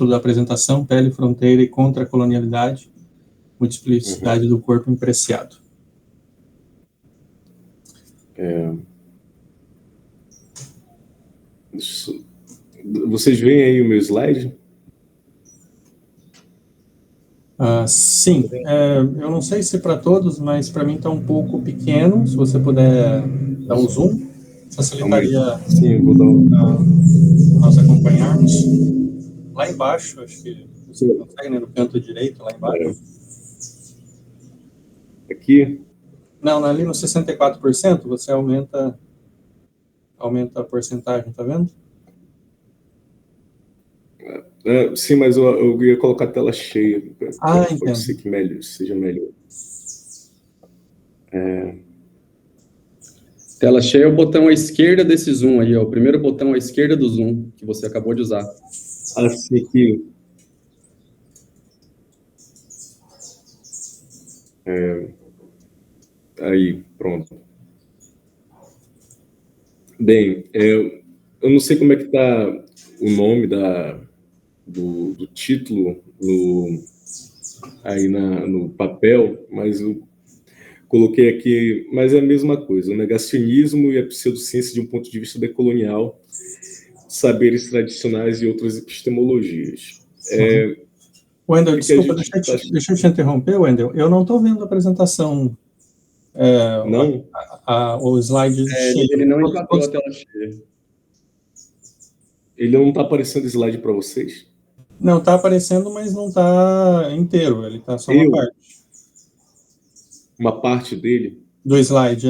da apresentação, pele, fronteira e contra-colonialidade, multiplicidade do corpo impreciado. Vocês veem aí o meu slide? Sim, eu não sei se para todos, mas para mim está um pouco pequeno. Se você puder dar um zoom, facilitaria. Sim, eu vou dar nós acompanharmos. Lá embaixo, acho que você consegue, né, no canto direito, lá embaixo. Aqui? Não, ali no 64%, você aumenta a porcentagem, tá vendo? Sim, mas eu ia colocar a tela cheia. Pode entendo. ser que seja melhor. Tela cheia é o botão à esquerda desse zoom aí, ó, o primeiro botão à esquerda do zoom que você acabou de usar. Assim aqui. Aí, pronto. Bem, eu não sei como é que está o nome do título aí no papel, mas eu coloquei aqui, mas é a mesma coisa, o negacionismo e a pseudociência de um ponto de vista decolonial, saberes tradicionais e outras epistemologias. Wendel, desculpa, deixa eu te interromper, Wendel. Eu não estou vendo a apresentação, não? O slide cheio. Ele não encaixou a tela cheia. Ele não está aparecendo slide para vocês? Não, está aparecendo, mas não está inteiro, ele está só uma parte. Uma parte dele? Do slide,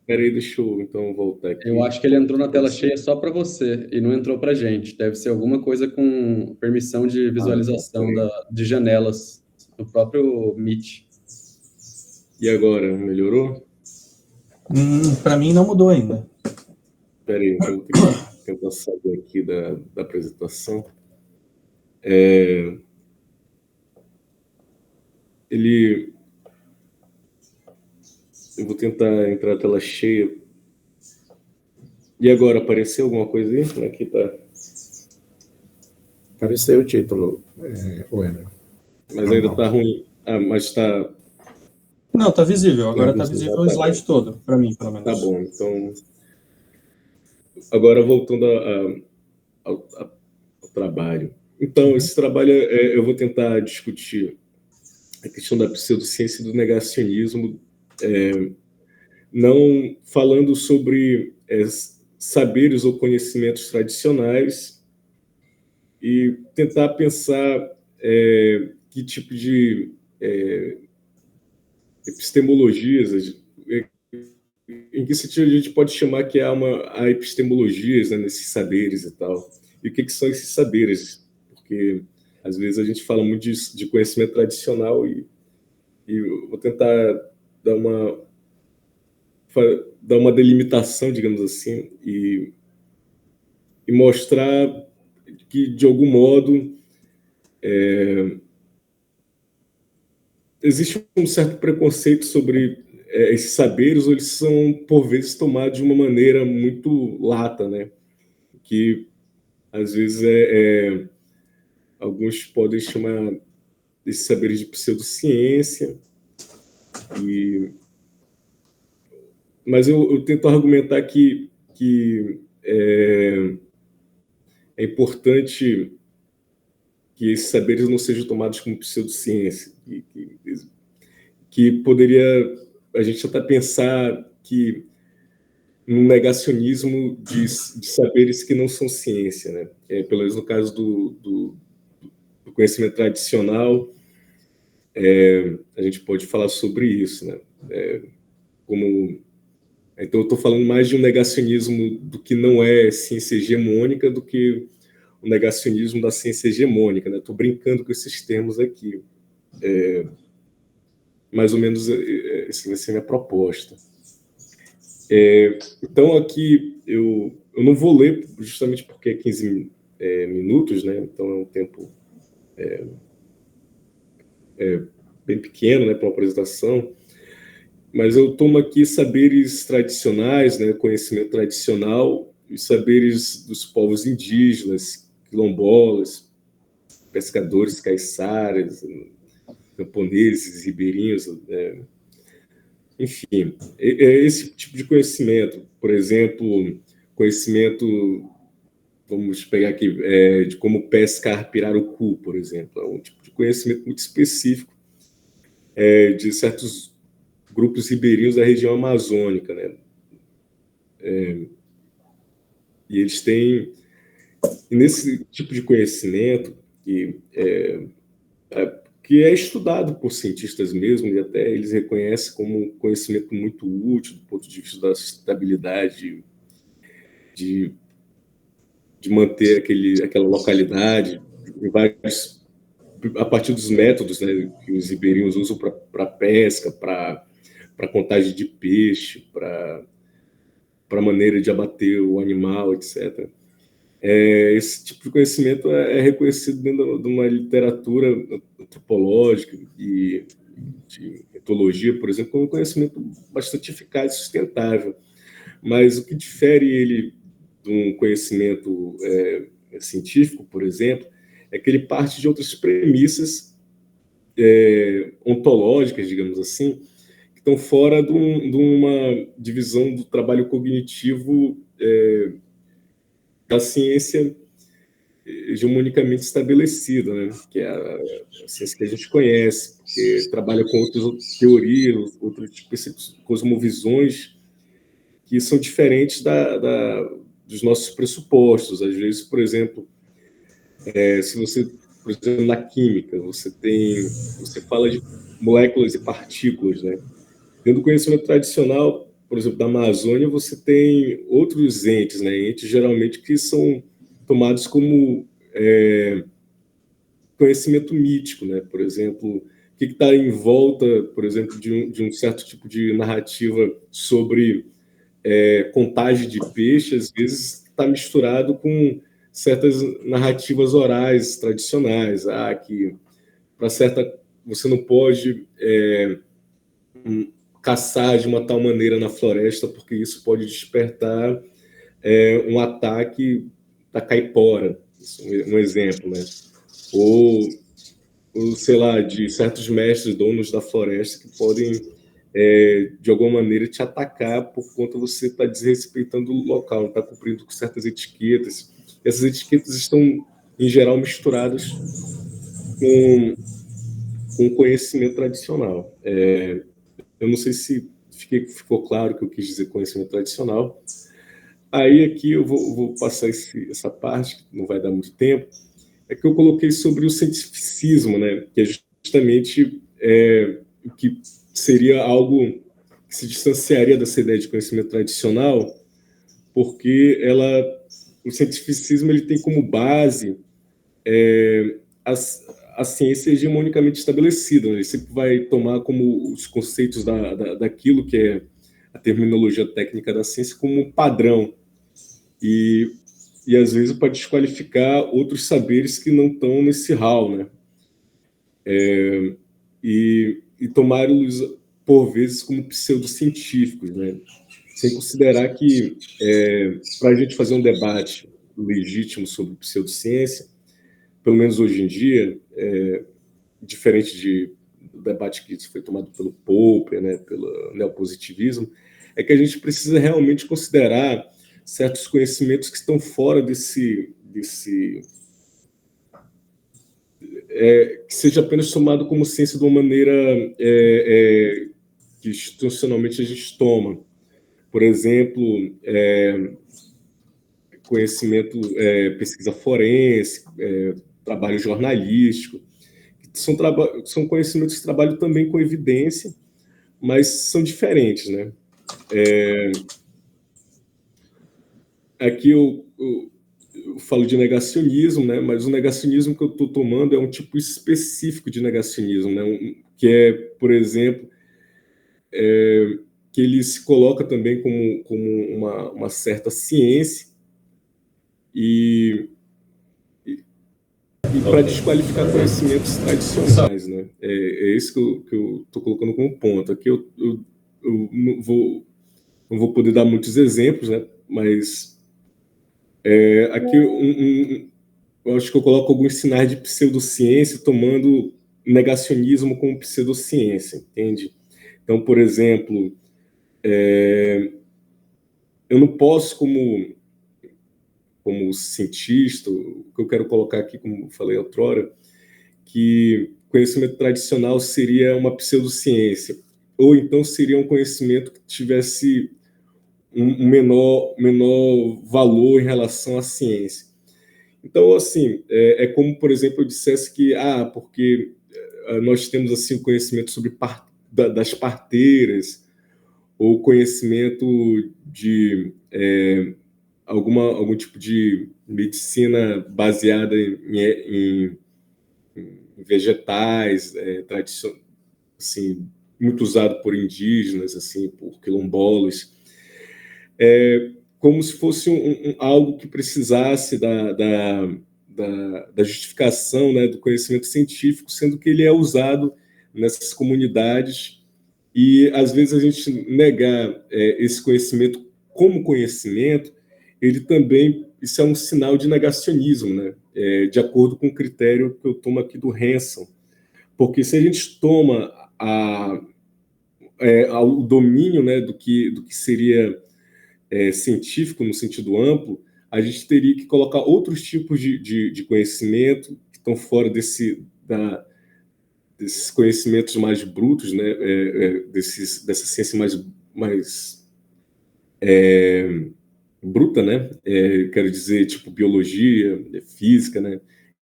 Peraí, deixa eu então voltar aqui. Eu acho que ele entrou na tela cheia só para você e não entrou para a gente. Deve ser alguma coisa com permissão de visualização de janelas no próprio Meet. E agora, melhorou? Para mim não mudou ainda. Peraí, eu vou ter que tentar sair aqui da apresentação. Eu vou tentar entrar na tela cheia. E agora, apareceu alguma coisa aí? Como é que tá? Apareceu o título, Wendel. Mas ainda tá ruim. Mas tá... Não, tá visível. Agora tá visível o slide todo, para mim, pelo menos. Tá bom, então... Agora, voltando ao trabalho. Então, esse trabalho, eu vou tentar discutir a questão da pseudociência e do negacionismo, não falando sobre saberes ou conhecimentos tradicionais e tentar pensar que tipo de epistemologias, em que sentido a gente pode chamar que há epistemologias, né, nesses saberes e tal. E o que são esses saberes? Porque, às vezes, a gente fala muito de conhecimento tradicional e eu vou tentar dar uma delimitação, digamos assim, e mostrar que, de algum modo, existe um certo preconceito sobre esses saberes, ou eles são, por vezes, tomados de uma maneira muito lata, né? Que, às vezes, alguns podem chamar esses saberes de pseudociência, mas eu tento argumentar que é importante que esses saberes não sejam tomados como pseudociência, que poderia a gente até pensar que num negacionismo de saberes que não são ciência, né? Pelo menos no caso do conhecimento tradicional, a gente pode falar sobre isso, né? Então, eu estou falando mais de um negacionismo do que não é ciência hegemônica do que o negacionismo da ciência hegemônica, né? Estou brincando com esses termos aqui. Mais ou menos essa vai ser a minha proposta. Então, aqui, eu não vou ler, justamente porque é 15 minutos, né? Então, é um tempo bem pequeno, né, para uma apresentação. Mas eu tomo aqui saberes tradicionais, né, conhecimento tradicional, e saberes dos povos indígenas, quilombolas, pescadores caiçaras, camponeses, ribeirinhos, enfim, esse tipo de conhecimento, por exemplo, conhecimento, vamos pegar aqui, de como pescar pirarucu, por exemplo, é um tipo de conhecimento muito específico de certos grupos ribeirinhos da região amazônica, né? E eles têm, e nesse tipo de conhecimento, que é estudado por cientistas mesmo, e até eles reconhecem como um conhecimento muito útil do ponto de vista da sustentabilidade, de manter aquela localidade, a partir dos métodos, né, que os ribeirinhos usam para pesca, para contagem de peixe, para maneira de abater o animal, etc. Esse tipo de conhecimento é reconhecido dentro de uma literatura antropológica e de etologia, por exemplo, como um conhecimento bastante eficaz e sustentável. Mas o que difere ele de um conhecimento científico, por exemplo, é que ele parte de outras premissas ontológicas, digamos assim, que estão fora de uma divisão do trabalho cognitivo da ciência hegemonicamente estabelecida, né? Que é a ciência que a gente conhece, porque trabalha com outras teorias, outros tipos de cosmovisões que são diferentes dos nossos pressupostos. Às vezes, por exemplo, se você, por exemplo, na química, você fala de moléculas e partículas, né? Dentro do conhecimento tradicional, por exemplo, da Amazônia, você tem outros entes, né? Entes geralmente que são tomados como conhecimento mítico, né? Por exemplo, o que está em volta, por exemplo, de um certo tipo de narrativa sobre contagem de peixe, às vezes está misturado com certas narrativas orais tradicionais, que para certa você não pode caçar de uma tal maneira na floresta porque isso pode despertar um ataque da caipora, isso é um exemplo, né? Ou sei lá, de certos mestres donos da floresta que podem de alguma maneira te atacar por conta de você estar desrespeitando o local, não está cumprindo com certas etiquetas. Essas etiquetas estão, em geral, misturadas com conhecimento tradicional. Eu não sei se ficou claro o que eu quis dizer conhecimento tradicional. Aí aqui eu vou passar essa parte, que não vai dar muito tempo, é que eu coloquei sobre o cientificismo, né? Que é justamente o que seria algo que se distanciaria dessa ideia de conhecimento tradicional, porque o cientificismo ele tem como base a ciência hegemonicamente estabelecida, né? Ele sempre vai tomar como os conceitos daquilo que é a terminologia técnica da ciência como um padrão e às vezes pode desqualificar outros saberes que não estão nesse hall, né? E tomá-los por vezes como pseudocientíficos, né? Sem considerar que para a gente fazer um debate legítimo sobre pseudociência, pelo menos hoje em dia, diferente do debate que foi tomado pelo Popper, né, pelo neopositivismo, é que a gente precisa realmente considerar certos conhecimentos que estão fora que seja apenas tomado como ciência de uma maneira que institucionalmente a gente toma. Por exemplo, conhecimento, pesquisa forense, trabalho jornalístico, são conhecimentos que trabalham também com evidência, mas são diferentes, né? Aqui eu falo de negacionismo, né? Mas o negacionismo que eu estou tomando é um tipo específico de negacionismo, né? Que é, por exemplo, que ele se coloca também como uma certa ciência e para desqualificar conhecimentos tradicionais, né? É isso que eu estou colocando como ponto. Aqui eu não vou poder dar muitos exemplos, né? Mas aqui eu acho que eu coloco alguns sinais de pseudociência tomando negacionismo como pseudociência, entende? Então, por exemplo, eu não posso, como cientista, o que eu quero colocar aqui, como falei outrora, que conhecimento tradicional seria uma pseudociência, ou então seria um conhecimento que tivesse um menor valor em relação à ciência. Então, assim, é como, por exemplo, eu dissesse que, porque nós temos assim o conhecimento sobre das parteiras, ou conhecimento de algum tipo de medicina baseada em vegetais, assim, muito usado por indígenas, assim, por quilombolas, como se fosse algo que precisasse da justificação, né, do conhecimento científico, sendo que ele é usado nessas comunidades, e às vezes a gente negar esse conhecimento como conhecimento, ele também, isso é um sinal de negacionismo, né, de acordo com o critério que eu tomo aqui do Hanson, porque se a gente toma o domínio, né, do que seria científico no sentido amplo, a gente teria que colocar outros tipos de conhecimento que estão fora desses conhecimentos mais brutos, né, dessa ciência mais bruta, né, quero dizer, tipo biologia, física, né,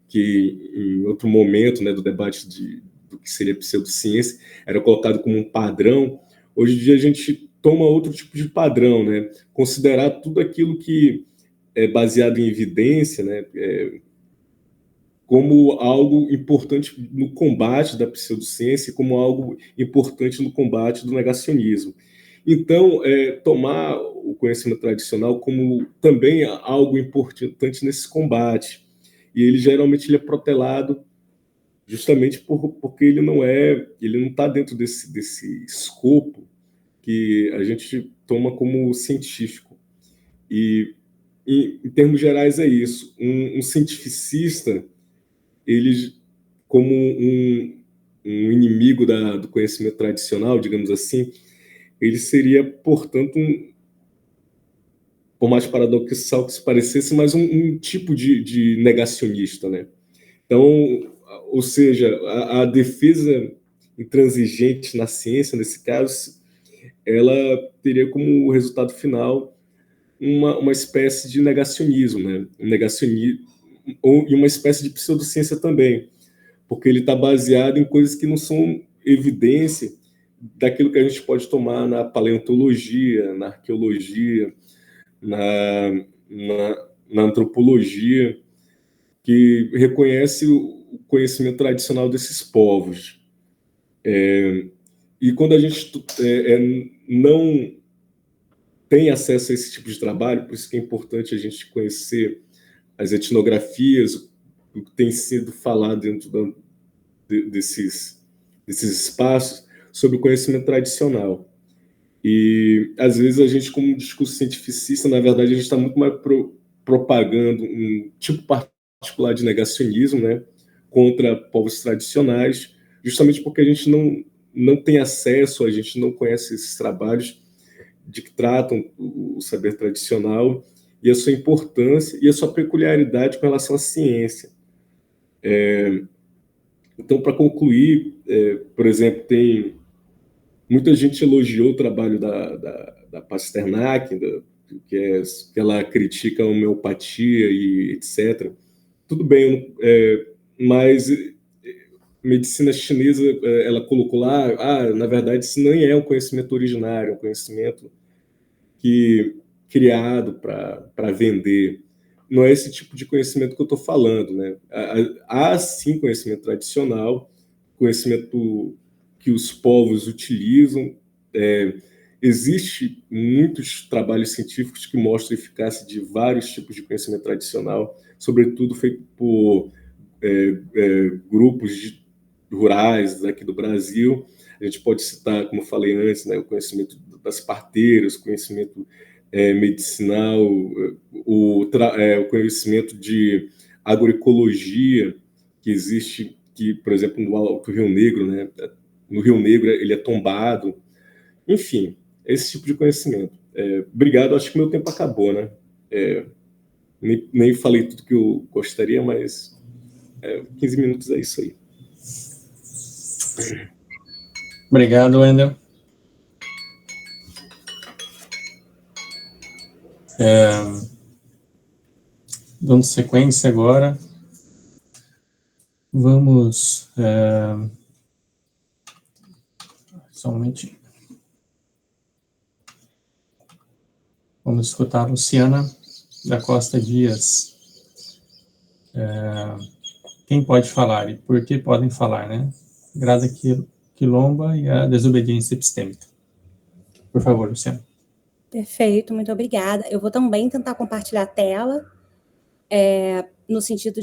que em outro momento, né, do debate do que seria pseudociência, era colocado como um padrão. Hoje em dia a gente toma outro tipo de padrão, né, considerar tudo aquilo que é baseado em evidência, né, como algo importante no combate da pseudociência, como algo importante no combate do negacionismo. Então, tomar o conhecimento tradicional como também algo importante nesse combate. E ele geralmente ele é protelado justamente porque ele não está dentro desse escopo que a gente toma como científico. E, em termos gerais, é isso. Um cientificista, ele, como um inimigo do conhecimento tradicional, digamos assim, ele seria, portanto, por mais paradoxal que isso parecesse, mas um tipo de negacionista, né? Então, ou seja, a defesa intransigente na ciência, nesse caso, ela teria como resultado final uma espécie de negacionismo, né? Um negacionismo, e uma espécie de pseudociência também, porque ele está baseado em coisas que não são evidência daquilo que a gente pode tomar na paleontologia, na arqueologia, na antropologia, que reconhece o conhecimento tradicional desses povos. E quando a gente não tem acesso a esse tipo de trabalho, por isso que é importante a gente conhecer as etnografias, o que tem sido falado dentro desses espaços sobre o conhecimento tradicional. E, às vezes, a gente, como discurso cientificista, na verdade, a gente está muito mais propagando um tipo particular de negacionismo, né, contra povos tradicionais, justamente porque a gente não tem acesso, a gente não conhece esses trabalhos de que tratam o saber tradicional e a sua importância e a sua peculiaridade com relação à ciência. Então, para concluir, por exemplo, muita gente elogiou o trabalho da Pasternak, que ela critica a homeopatia e etc. Tudo bem, mas medicina chinesa, ela colocou lá, na verdade, isso nem é um conhecimento originário, é um conhecimento criado para vender. Não é esse tipo de conhecimento que eu estou falando, né? Há sim conhecimento tradicional, conhecimento que os povos utilizam. Existe muitos trabalhos científicos que mostram a eficácia de vários tipos de conhecimento tradicional, sobretudo feito por grupos rurais aqui do Brasil. A gente pode citar, como eu falei antes, né, o conhecimento das parteiras, o conhecimento medicinal, o conhecimento de agroecologia que existe, que, por exemplo, no Alto Rio Negro, né? No Rio Negro ele é tombado. Enfim, esse tipo de conhecimento. Obrigado, acho que meu tempo acabou, né? Nem falei tudo que eu gostaria, mas 15 minutos é isso aí. Obrigado, Wendel. Dando sequência agora, vamos... só um momentinho. Vamos escutar a Luciana da Costa Dias. Quem pode falar e por que podem falar, né? Grada quilomba e a desobediência epistêmica. Por favor, Luciana. Perfeito, muito obrigada. Eu vou também tentar compartilhar a tela, no sentido